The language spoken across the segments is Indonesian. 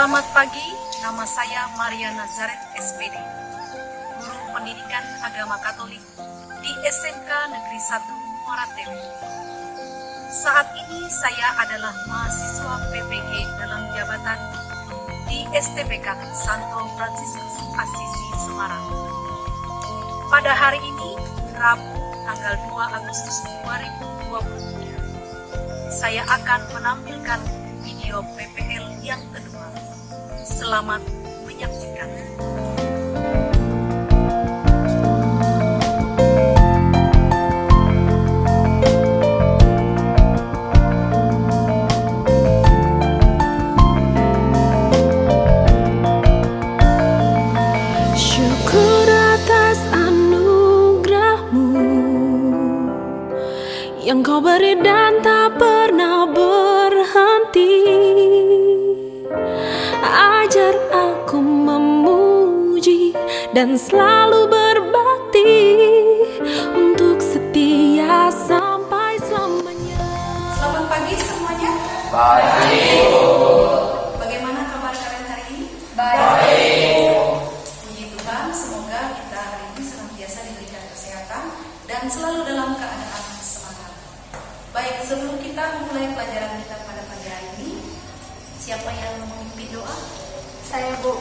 Selamat pagi, nama saya Maria Nazaret SPD, Guru Pendidikan Agama Katolik di SMK Negeri 1 Muara Tewe. Saat ini saya adalah mahasiswa PPG dalam jabatan di STPK Santo Fransiskus Assisi Semarang. Pada hari ini, Rabu tanggal 2 Agustus 2023, saya akan menampilkan video PPL yang kedua. Selamat menyaksikan. Syukur atas anugerah-Mu yang Kau beri dan tak pernah berhenti. Ajar aku memuji dan selalu berbakti untuk setia sampai selamanya. Selamat pagi semuanya. Baik. Bagaimana kabar kalian hari ini? Baik. Puji Tuhan, semoga kita hari ini senantiasa diberikan kesehatan dan selalu dalam keadaan semangat. Baik, sebelum kita memulai pelajaran kita pada pagi hari ini, siapa yang memimpin doa? Saya, Bu.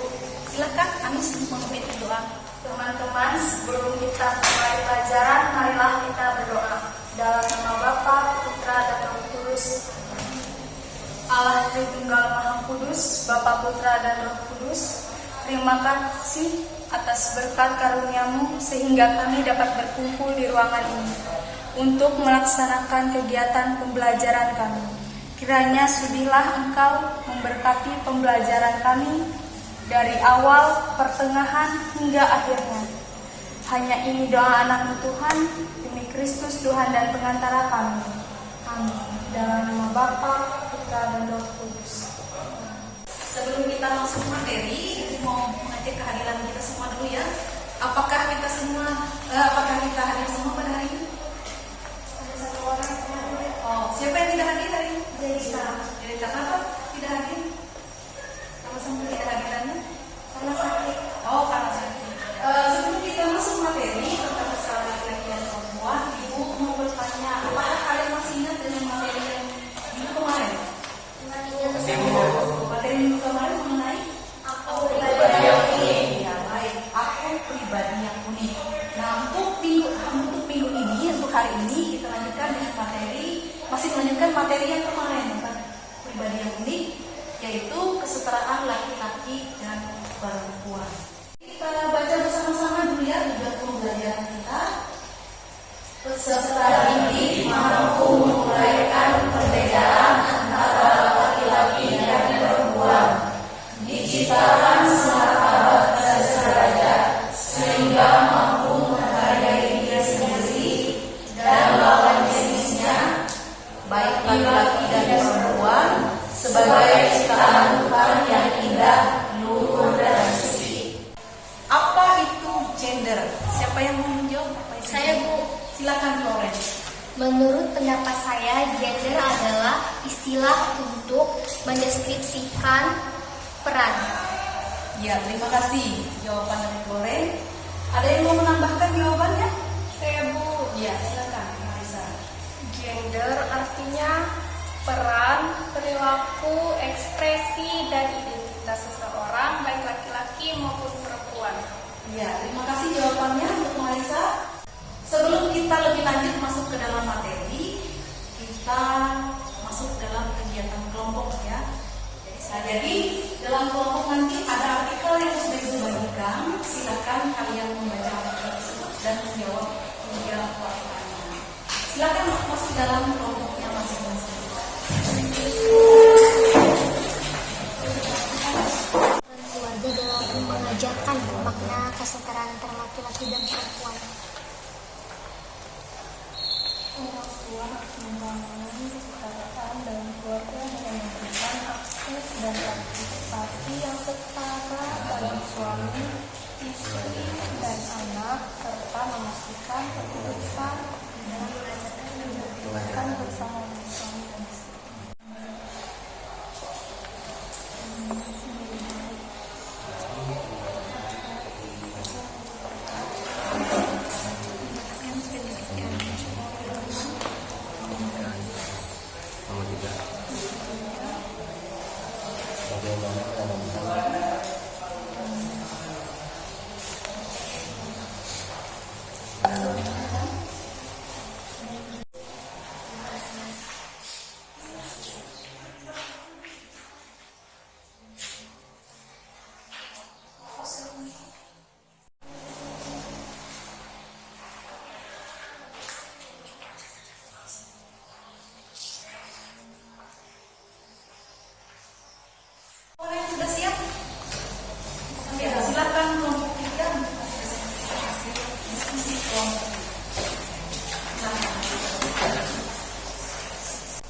Silakan Anis memimpin doa. Teman-teman, sebelum kita mulai pelajaran, marilah kita berdoa. Dalam nama Bapa, Putra, dan Roh Kudus. Allah Tritunggal Maha Kudus, Bapa, Putra, dan Roh Kudus, terima kasih atas berkat karunia-Mu sehingga kami dapat berkumpul di ruangan ini untuk melaksanakan kegiatan pembelajaran kami. Kiranya sudilah Engkau memberkati pembelajaran kami dari awal, pertengahan, hingga akhirnya. Hanya ini doa anak-Mu Tuhan, demi Kristus Tuhan dan pengantara kami. Amin. Dalam nama Bapa, Putra, dan Roh Kudus. Sebelum kita masuk materi, aku mau mengajak kehadiran kita semua dulu ya. Apakah kita hadir semua pada hari ini? Ada satu orang yang hadir. Oh, siapa yang tidak hadir hari ini? Jadi Kenapa tidak hadir? Apa sampai tidak hadirannya? karena sakit. Oh, karena sakit. Sebelum kita masuk materi tentang masalah laki-laki dan perempuan, Ibu mau bertanya, apakah kalian masih ingat dengan materi yang minggu kemarin? Materi minggu kemarin mengenai Aku Pribadi yang unik. ya baik, aku pribadi yang unik. Nah, untuk minggu ini, untuk hari ini kita lanjutkan dengan masih melanjutkan materi yang kemarin tentang pribadi yang unik, yaitu kesetaraan laki-laki dan perempuan. Kita baca bersama-sama dulu ya tujuan pembelajaran kita. Peserta didik mampu menguraikan perbedaan antara laki-laki dan perempuan, diciptakan semartabat dan sederajat, sehingga mampu menghargai diri sendiri dan lawan jenisnya, baik laki-laki dan perempuan, sebagai ciptaan Tuhan yang indah, luhur dan suci. Apa itu gender? Siapa yang mau menjawab? Apa itu Saya, gender? Bu. Silakan Loren. Menurut pendapat saya, gender adalah istilah untuk mendeskripsikan peran. Ya, terima kasih jawaban dari Loren. Ada yang mau menambahkan jawabannya? Saya, Bu. Ya, silakan Marisa. Gender artinya peran, perilaku, ekspresi, dan identitas seseorang, baik laki-laki maupun perempuan. Ya, terima kasih jawabannya untuk Marisa. Sebelum kita lebih lanjut masuk ke dalam materi, kita masuk dalam kegiatan kelompok ya. Jadi dalam kelompok nanti ada artikel yang sudah dibagikan. Silakan kalian membaca artikel tersebut dan menjawab 3 pertanyaan. Silakan masuk dalam kelompoknya masing-masing. Keluarga dalam mengajarkan makna kesetaraan antara laki-laki dan perempuan. Orang tua harus membangun kesetaraan dalam keluarga dengan memberikan akses dan partisipasi yang setara bagi suami, istri, dan anak, serta memastikan keputusan dan dilakukan bersama suami dan istri. Sudah siap? Ya, silakan kelompok 3 diskusi kelompok.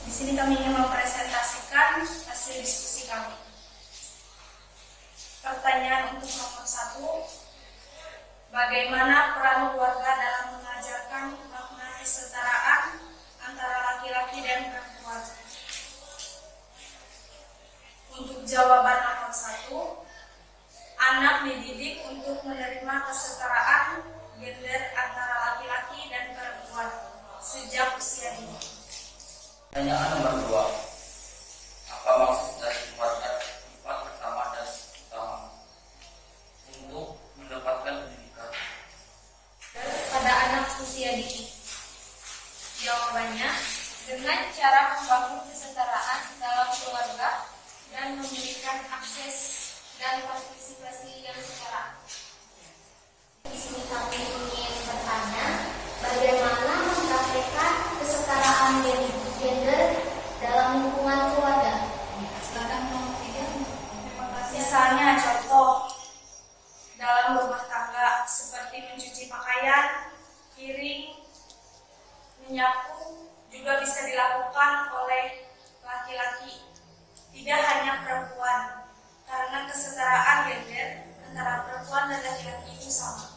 Di sini kami ingin mempresentasikan hasil diskusi kami. Pertanyaan untuk nomor 1, bagaimana peran keluarga dalam mengajarkan makna kesetaraan antara laki-laki dan perempuan? Untuk jawaban nomor 1, anak dididik untuk menerima kesetaraan gender antara laki-laki dan perempuan sejak usia dini. Pertanyaan nomor 2, apa maksud dari keluarga sifat pertama dan utama untuk mendapatkan pendidikan? Pada anak usia dini? Jawabannya, dengan cara membangun kesetaraan dalam keluarga dan memberikan akses dan partisipasi yang setara. Di sini kami ingin bertanya, bagaimana mempraktekkan kesetaraan gender dalam lingkungan keluarga? Silakan nomor 3. Misalnya contoh Dalam rumah tangga seperti mencuci pakaian, piring, menyapu juga bisa dilakukan oleh laki-laki, tidak hanya perempuan, karena kesetaraan gender antara perempuan dan laki-laki itu sama.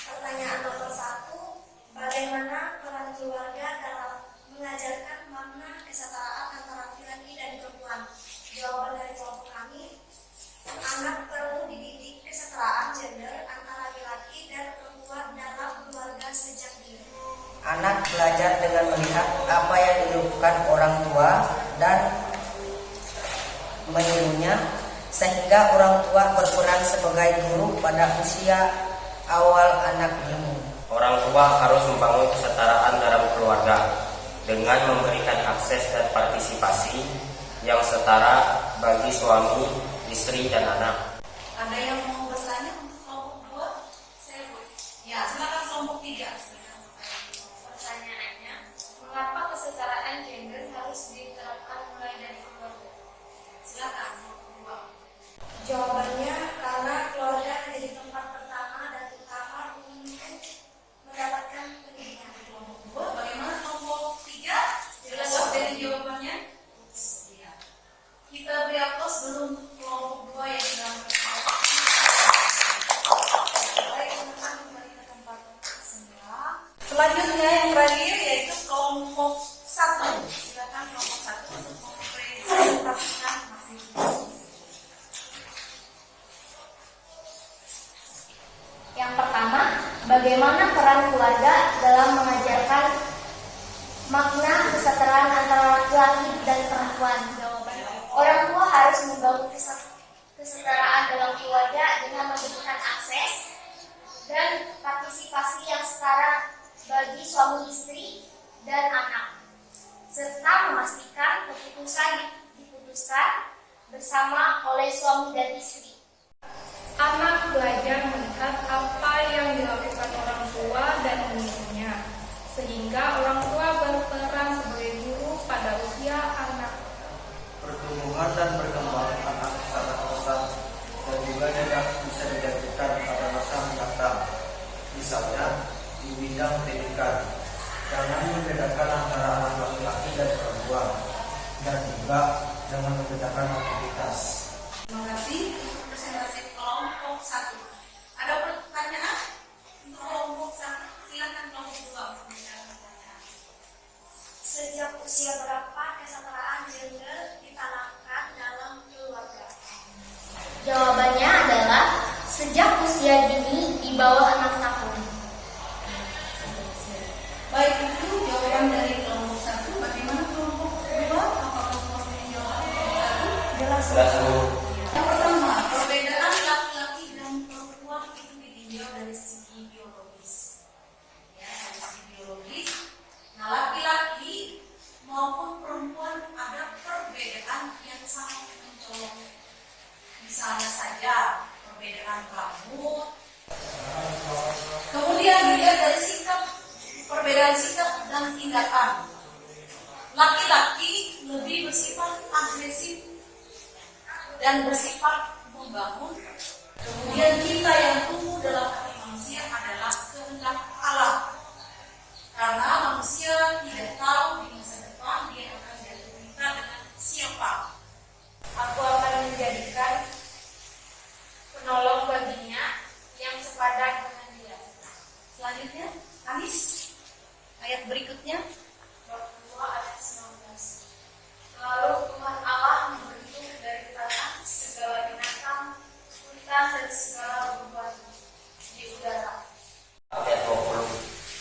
Pertanyaan nomor 1, bagaimana peran keluarga dalam mengajarkan makna kesetaraan antara laki-laki dan perempuan? Jawaban dari kelompok kami, anak perlu dididik kesetaraan gender antara laki-laki dan perempuan dalam keluarga sejak dini. Anak belajar dengan melihat apa yang dilakukan orang tua dan menirunya, sehingga orang tua berperan sebagai guru pada usia awal anak ini. Orang tua harus membangun kesetaraan dalam keluarga dengan memberikan akses dan partisipasi yang setara bagi suami, istri, dan anak. Ada yang mau bertanya untuk kelompok 2? Saya boleh. Ya, silakan kelompok 3. Pertanyaannya, mengapa kesetaraan gender harus diterapkan mulai dari keluarga? Silakan kelompok 2. Jawabannya, karena keluarga menjadi tempat pertama dan utama untuk mendapatkan pendidikan. Bagaimana kelompok 3? Jelas dari jawabannya? Ya. Kita beri aplaus dulu untuk kelompok 2 yang sudah baik, teman-teman, kembali ke tempat semula. Selanjutnya yang terakhir yaitu kelompok 1. Silakan kelompok 1 untuk mempresentasikan hasil diskusi. Yang pertama, bagaimana peran keluarga dalam mengajarkan makna kesetaraan antara laki-laki dan perempuan? Orang tua harus membangun kesetaraan dalam keluarga dengan memberikan akses dan partisipasi yang setara bagi suami istri dan anak, serta memastikan keputusan diputuskan bersama oleh suami dan istri. Anak belajar melihat apa yang dilakukan orang tua dan menirunya, sehingga orang tua berperan sebagai guru pada usia anak. Pertumbuhan dan perkembangan anak sangat pesat dan juga tidak bisa digantikan pada masa mendatang. Misalnya di bidang pendidikan, jangan membedakan antara anak laki-laki dan perempuan, dan juga dengan membedakan aktivitas. Terima kasih untuk presentasi kelompok 1. Ada pertanyaan untuk kelompok 1? Silakan kelompok 2. Sejak usia berapa kesetaraan gender ditanamkan dalam keluarga? Jawabannya adalah sejak usia dini di bawah 6 tahun. Baik, itu jawaban dari kelompok 1. Bagaimana kelompok 2? Apakah sudah menjawab kelompok 1? Jelas, Bu. Yang pertama, perbedaan laki-laki tindakan. Laki-laki lebih bersifat agresif dan bersifat membangun. Kemudian kita yang tumbuh dalam hati manusia adalah kehendak Allah. Karena manusia tidak tahu di masa depan dia akan jatuh cinta dengan siapa. Aku akan menjadikan penolong baginya yang sepadan dengan dia. Selanjutnya, Anis, ayat berikutnya. Bab 2 ayat 19. Lalu Tuhan Allah membentuk dari tanah segala binatang, unta dan segala berbatu di udara. Ayat 20.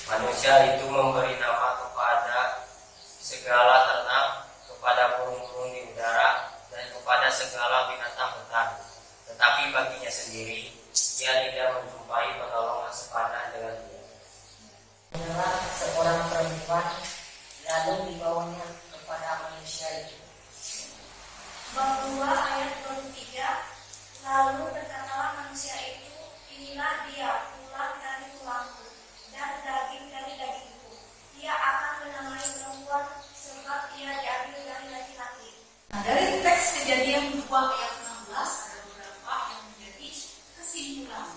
Manusia itu memberi nama kepada segala ternak, kepada burung-burung di udara, dan kepada segala binatang hutan. Tetapi baginya sendiri, dia tidak menjumpai penolong yang sepadan dengan dia. Inilah seorang perempuan, lalu dibawanya kepada manusia itu. Bab 2 ayat 23. Lalu berkatalah manusia itu, inilah dia, tulang dari tulangku dan daging dari dagingku. Ia akan menamai perempuan sebab ia diambil dari laki-laki. Nah, dari teks Kejadian 2 ayat 16 ada beberapa yang menjadi kesimpulan.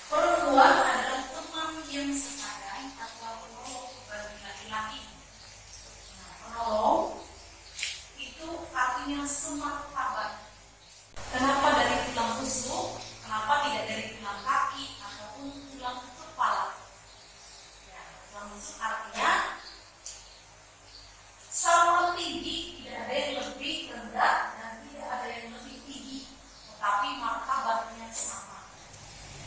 Perempuan adalah teman yang sepadan atau penolong bagi laki-laki. Nah, penolong itu artinya semartabat. Kenapa dari tulang rusuk? Kenapa tidak dari tulang kaki ataupun tulang kepala? Ya, tulang rusuk artinya sama tinggi, tidak ada yang lebih rendah dan tidak ada yang lebih tinggi, tetapi martabatnya sama.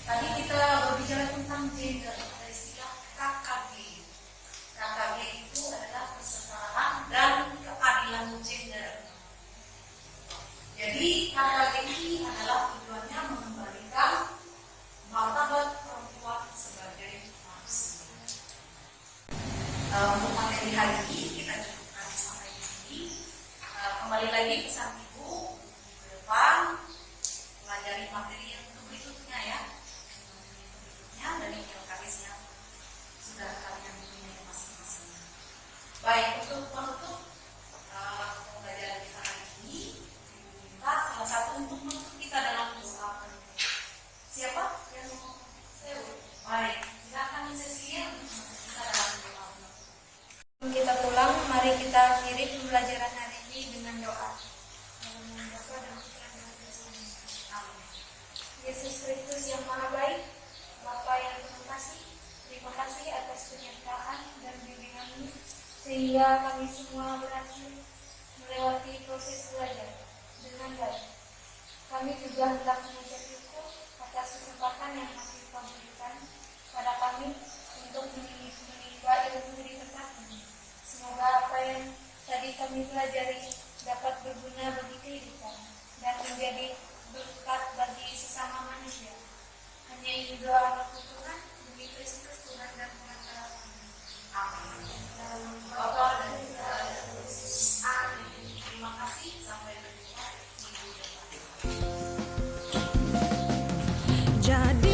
Tadi kita berbicara tentang gender, ada istilah KKG. KKG itu adalah kesetaraan dan keadilan gender. Jadi KKG ini adalah tujuannya mengembalikan martabat perempuan sebagai manusia. Untuk materi hari ini kita cukupkan sampai di sini. Kembali lagi pesan ibu ke depan pelajari materi yang berikutnya ya. Dari LKS yang sudah kalian punya masing-masing. Baik, untuk menutup pembelajaran kita hari ini, minta salah satu untuk menutup kita dalam doa. Siapa yang mau? Saya. Baik, silakan Cecilia untuk menutup kita dalam doa. Sebelum kita pulang, mari kita akhiri pembelajaran hari ini dengan doa. Dengan Bapa dan Putra dan Roh Kudus. Amin. Yesus Kristus yang Maha Baik, Bapa yang penuh kasih, terima kasih atas penyertaan dan bimbingan-Mu sehingga kami semua berhasil melewati proses belajar dengan baik. Kami juga hendak mengucap syukur atas kesempatan yang masih Kau berikan pada kami untuk menimba ilmu di tempat ini. Semoga apa yang tadi kami pelajari dapat berguna bagi kehidupan dan menjadi berkat bagi sesama manusia. Hanya ini doa aku Tuhan, demi Kristus Tuhan dan pengantara kami. Amin. Dalam Bapa dan Putra dan Roh Kudus. Amin. Terima kasih, sampai berjumpa minggu depan. Jadi